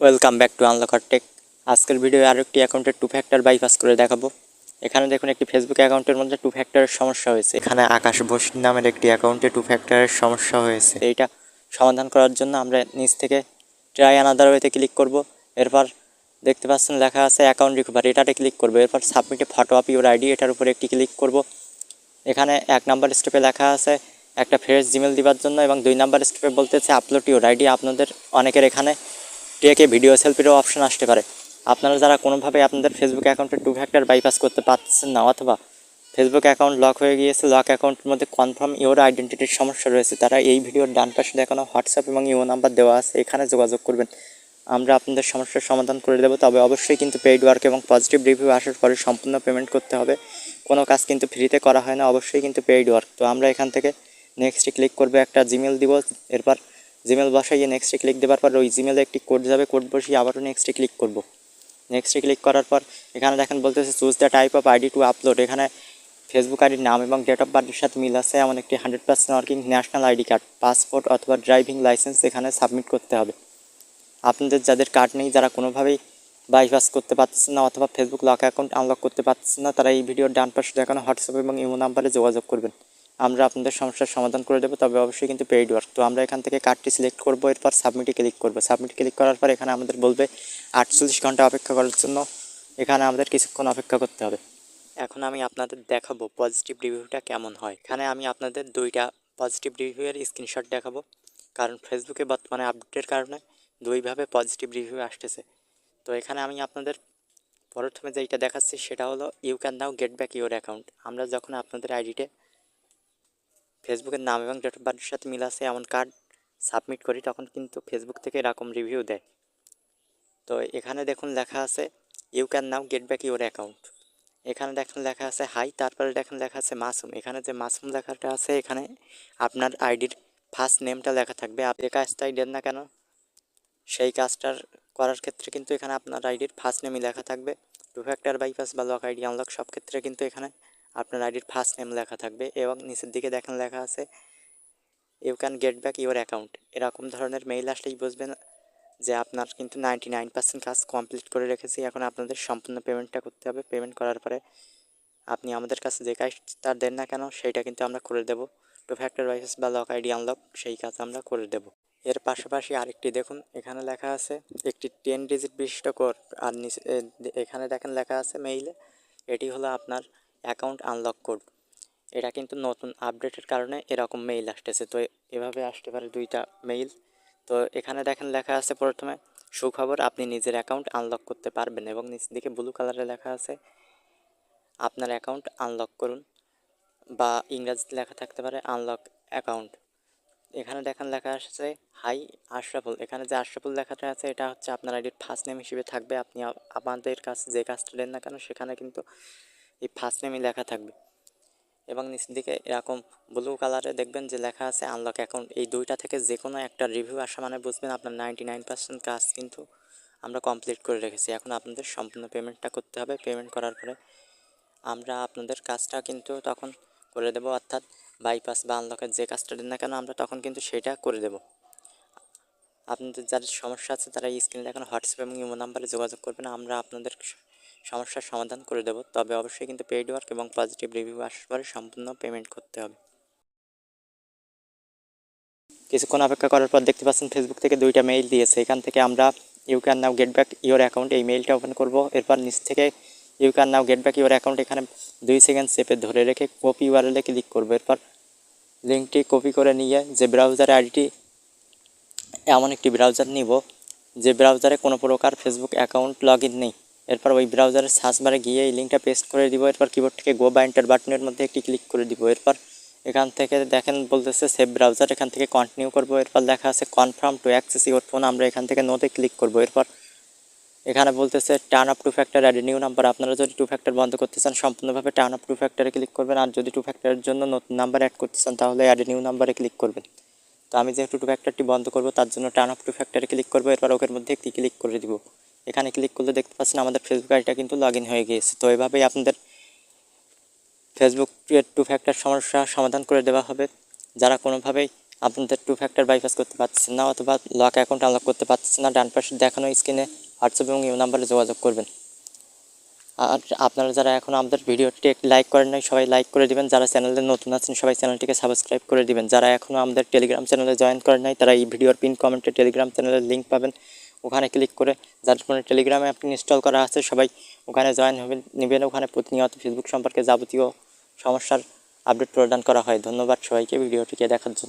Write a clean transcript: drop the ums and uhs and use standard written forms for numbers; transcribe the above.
Welcome back to unlocker take. আজকের video আরেকটি অ্যাকাউন্টের টু ফ্যাক্টর বাইপাস করে দেখাবো। এখানে দেখুন একটি ফেসবুক অ্যাকাউন্টের মধ্যে টু ফ্যাক্টরের সমস্যা হয়েছে। এখানে আকাশ ঘোষ নামের একটি অ্যাকাউন্টে টু ফ্যাক্টরের সমস্যা হয়েছে। এইটা সমাধান করার জন্য আমরা নিচ থেকে ট্রাই আনাদার ওয়েতে ক্লিক করব। এরপর দেখতে পাচ্ছেন লেখা আছে অ্যাকাউন্ট রিকভার, এটাতে ক্লিক করব। এরপর সাবমিটে ফটো অফ ইউর আইডি, এটার উপরে একটি ক্লিক করব। এখানে 1 নাম্বার স্টেপে লেখা আছে একটা ফ্রেশ জিমেল দেওয়ার জন্য, এবং 2 নাম্বার স্টেপে বলতেছে আপলোড ইউর আইডি। আপনাদের অনেকের এখানে টেকে ভিডিও সেলফিরও অপশন আসতে পারে। আপনারা যারা কোনোভাবে আপনাদের ফেসবুক অ্যাকাউন্টে টু ফ্যাক্টর বাইপাস করতে পারছেন না, অথবা ফেসবুক অ্যাকাউন্ট লক হয়ে গিয়েছে, লক অ্যাকাউন্টের মধ্যে কনফার্ম ইওর আইডেন্টিটির সমস্যা রয়েছে, তারা এই ভিডিওর ডান পাশে দেখানো হোয়াটসঅ্যাপ এবং ইও নাম্বার দেওয়া আছে, এখানে যোগাযোগ করবেন। আমরা আপনাদের সমস্যার সমাধান করে দেবো। তবে অবশ্যই কিন্তু পেইড ওয়ার্ক এবং পজিটিভ রিভিউ আসার পরে সম্পূর্ণ পেমেন্ট করতে হবে। কোনো কাজ কিন্তু ফ্রিতে করা হয় না, অবশ্যই কিন্তু পেইড ওয়ার্ক। তো আমরা এখান থেকে নেক্সটে ক্লিক করবো, একটা জিমেল দিব। এরপর জিমেল বসাইয়ে নেক্সটে ক্লিক দেওয়ার পর ওই জিমেলে একটি কোড যাবে, কোড বসিয়ে আবারও নেক্সটে ক্লিক করব। নেক্সটে ক্লিক করার পর এখানে দেখেন বলতেছে choose the type of ID to upload. এখানে ফেসবুক আইডির নাম এবং ডেট অফ বার্থের সাথে মিল আছে এমন একটি 100% working national ID card, passport অথবা ড্রাইভিং লাইসেন্স এখানে সাবমিট করতে হবে। আপনাদের যাদের কার্ড নেই, যারা কোনোভাবেই বাইপাস করতে পারতেছেন না অথবা ফেসবুক লক অ্যাকাউন্ট আনলক করতে পারতেছেন না, তারা এই ভিডিওর ডান পাশে দেখানো হোয়াটসঅ্যাপ এবং ইমো নাম্বারে যোগাযোগ করবেন। আমরা আপনাদের সমস্যার সমাধান করে দেবো, তবে অবশ্যই কিন্তু পেইড ওয়ার্ক। তো আমরা এখান থেকে কার্ডটি সিলেক্ট করবো, এরপর সাবমিটে ক্লিক করবো। সাবমিট ক্লিক করার পর এখানে আমাদের বলবে 48 ঘন্টা অপেক্ষা করার জন্য। এখানে আমাদের কিছুক্ষণ অপেক্ষা করতে হবে। এখন আমি আপনাদের দেখাবো পজিটিভ রিভিউটা কেমন হয়। এখানে আমি আপনাদের 2টা পজিটিভ রিভিউয়ের স্ক্রিনশট দেখাবো, কারণ ফেসবুকে বর্তমানে আপডেটের কারণে 2ভাবে পজিটিভ রিভিউ আসতেছে। তো এখানে আমি আপনাদের প্রথমে যেইটা দেখাচ্ছি সেটা হলো you can now get back your account. আমরা যখন আপনাদের আইডিতে ফেসবুকের নাম এবং ডেট অফ বার্থের সাথে মিল আছে এমন কার্ড সাবমিট করি, তখন কিন্তু ফেসবুক থেকে এরকম রিভিউ দেয়। তো এখানে দেখুন লেখা আছে you can now get back your account. এখানে দেখুন লেখা আছে হাই, তারপরে দেখুন লেখা আছে মাসুম। এখানে যে মাসুম লেখাটা আছে, এখানে আপনার আইডির ফার্স্ট নেমটা লেখা থাকবে। আপনি যে কাজটাই দেন না কেন, সেই কাজটার করার ক্ষেত্রে কিন্তু এখানে আপনার আইডির ফার্স্ট নেমই লেখা থাকবে। টু ফ্যাক্টর বাইপাস বা লক আইডি আনলক সব ক্ষেত্রে কিন্তু এখানে আপনার আইডির ফার্স্ট নেম লেখা থাকবে, এবং নিচের দিকে দেখেন লেখা আছে you can get back your account. এরকম ধরনের মেইল আসলেই বুঝবেন যে আপনার কিন্তু 99% কাজ কমপ্লিট করে রেখেছি। এখন আপনাদের সম্পূর্ণ পেমেন্টটা করতে হবে। পেমেন্ট করার পরে আপনি আমাদের কাছে যে কাজটা দেন না কেন সেইটা কিন্তু আমরা করে দেবো। টু ফ্যাক্টর বাইপাস বা লক আইডি আনলক সেই কাজ আমরা করে দেবো। এর পাশাপাশি আরেকটি দেখুন, এখানে লেখা আছে একটি 10 ডিজিট বিশিষ্ট কোড, আর নিচে এখানে দেখেন লেখা আছে মেইলে, এটি হলো আপনার অ্যাকাউন্ট আনলক কোড। এটা কিন্তু নতুন আপডেটের কারণে এরকম মেইল আসতেছে। তো এভাবে আসতে পারে 2টা মেইল। তো এখানে দেখেন লেখা আছে প্রথমে সুখবর, আপনি নিজের অ্যাকাউন্ট আনলক করতে পারবেন, এবং নিচের দিকে ব্লু কালারে লেখা আছে আপনার অ্যাকাউন্ট আনলক করুন, বা ইংরাজিতে লেখা থাকতে পারে আনলক অ্যাকাউন্ট। এখানে দেখেন লেখা আসছে হাই আশরাফুল। এখানে যে আশরাফুল লেখাটা আছে এটা হচ্ছে আপনার আইডির ফার্স্ট নেম হিসেবে থাকবে। আপনি আমাদের কাছে যে কাজটা দেন না কেন সেখানে কিন্তু এই ফার্স্ট নেমই লেখা থাকবে, এবং নিচের দিকে এরকম ব্লু কালারে দেখবেন যে লেখা আছে আনলক অ্যাকাউন্ট। এই 2টা থেকে যে কোনো একটা রিভিউ আসা মানে বুঝবেন আপনার 99% কাজ কিন্তু আমরা কমপ্লিট করে রেখেছি। এখন আপনাদের সম্পূর্ণ পেমেন্টটা করতে হবে। পেমেন্ট করার পরে আমরা আপনাদের কাজটা কিন্তু তখন করে দেবো, অর্থাৎ বাইপাস বা আনলকের যে কাজটা দেন না কেন আমরা তখন কিন্তু সেটা করে দেবো। আপনাদের যাদের সমস্যা আছে তারা এই স্ক্রিনে দেখানো হোয়াটসঅ্যাপ এবং ইমো নাম্বারে যোগাযোগ করবেন, আমরা আপনাদের সমস্যার সমাধান করে দেবো। তবে অবশ্যই কিন্তু পেইড ওয়ার্ক এবং পজিটিভ রিভিউ আসার পরে সম্পূর্ণ পেমেন্ট করতে হবে। কিছুক্ষণ অপেক্ষা করার পর দেখতে পাচ্ছেন ফেসবুক থেকে 2টা মেইল দিয়েছে। এখান থেকে আমরা you can now get back your account এই মেইলটা ওপেন করব। এরপর নিচ থেকে you can now get back your account এখানে 2 সেকেন্ড চেপে ধরে রেখে কপি ইউআরএলে ক্লিক করব। এরপর লিঙ্কটি কপি করে নিয়ে যে ব্রাউজারে আইডিটি, এমন একটি ব্রাউজার নিব যে ব্রাউজারে কোনো প্রকার ফেসবুক অ্যাকাউন্ট লগ ইন নেই। এরপর ওই ব্রাউজারের সার্চ বারে গিয়ে এই লিঙ্কটা পেস্ট করে দিব। এরপর কিবোর্ড থেকে গো বা এন্টার বাটনের মধ্যে একটি ক্লিক করে দিব। এরপর এখান থেকে দেখেন বলতেছে সেভ ব্রাউজার, এখান থেকে কন্টিনিউ করব। এরপর লেখা আছে confirm to access your phone, আমরা এখান থেকে নোতে ক্লিক করব। এরপর এখানে বলতেছে turn off two factor add new number. আপনারা যদি টু ফ্যাক্টর বন্ধ করতে চান সম্পূর্ণভাবে টার্ন অফ টু ফ্যাক্টরে ক্লিক করবেন, আর যদি টু ফ্যাক্টরের জন্য নতুন নাম্বার অ্যাড করতে চান তাহলে অ্যাড নিউ নাম্বারে ক্লিক করবেন। তো আমি যেহেতু টু ফ্যাক্টরটি বন্ধ করব তার জন্য টার্ন অফ টু ফ্যাক্টরে ক্লিক করব। এরপর ওকের মধ্যে একটি ক্লিক করে দিব। এখানে ক্লিক করলে দেখতে পাচ্ছেন আমাদের ফেসবুক আইডিটা কিন্তু লগ ইন হয়ে গিয়েছে। তো এভাবেই আপনাদের ফেসবুক টু ফ্যাক্টর সমস্যা সমাধান করে দেওয়া হবে। যারা কোনোভাবেই আপনাদের টু ফ্যাক্টর বাইপাস করতে পারতেছেন না অথবা লক অ্যাকাউন্ট আনলক করতে পারতেছেন না, ডান পাশে দেখানো স্ক্রিনে হোয়াটসঅ্যাপ এবং ইমেল নাম্বারে যোগাযোগ করবেন। আর আপনারা যারা এখন আমাদের ভিডিওটি একটি লাইক করেন নাই সবাই লাইক করে দিবেন, যারা চ্যানেলে নতুন আছেন সবাই চ্যানেলটিকে সাবস্ক্রাইব করে দিবেন, যারা এখনও আমাদের টেলিগ্রাম চ্যানেলে জয়েন করেন নাই তারা এই ভিডিওর পিন কমেন্টে টেলিগ্রাম চ্যানেলের লিঙ্ক পাবেন, ওখানে ক্লিক করে যার ফোনে টেলিগ্রামে অ্যাপটি ইনস্টল করা আছে সবাই ওখানে জয়েন নেবেন। ওখানে প্রতিনিয়ত ফেসবুক সম্পর্কে যাবতীয় সমস্যার আপডেট প্রদান করা হয়। ধন্যবাদ সবাইকে ভিডিওটিকে দেখার জন্য।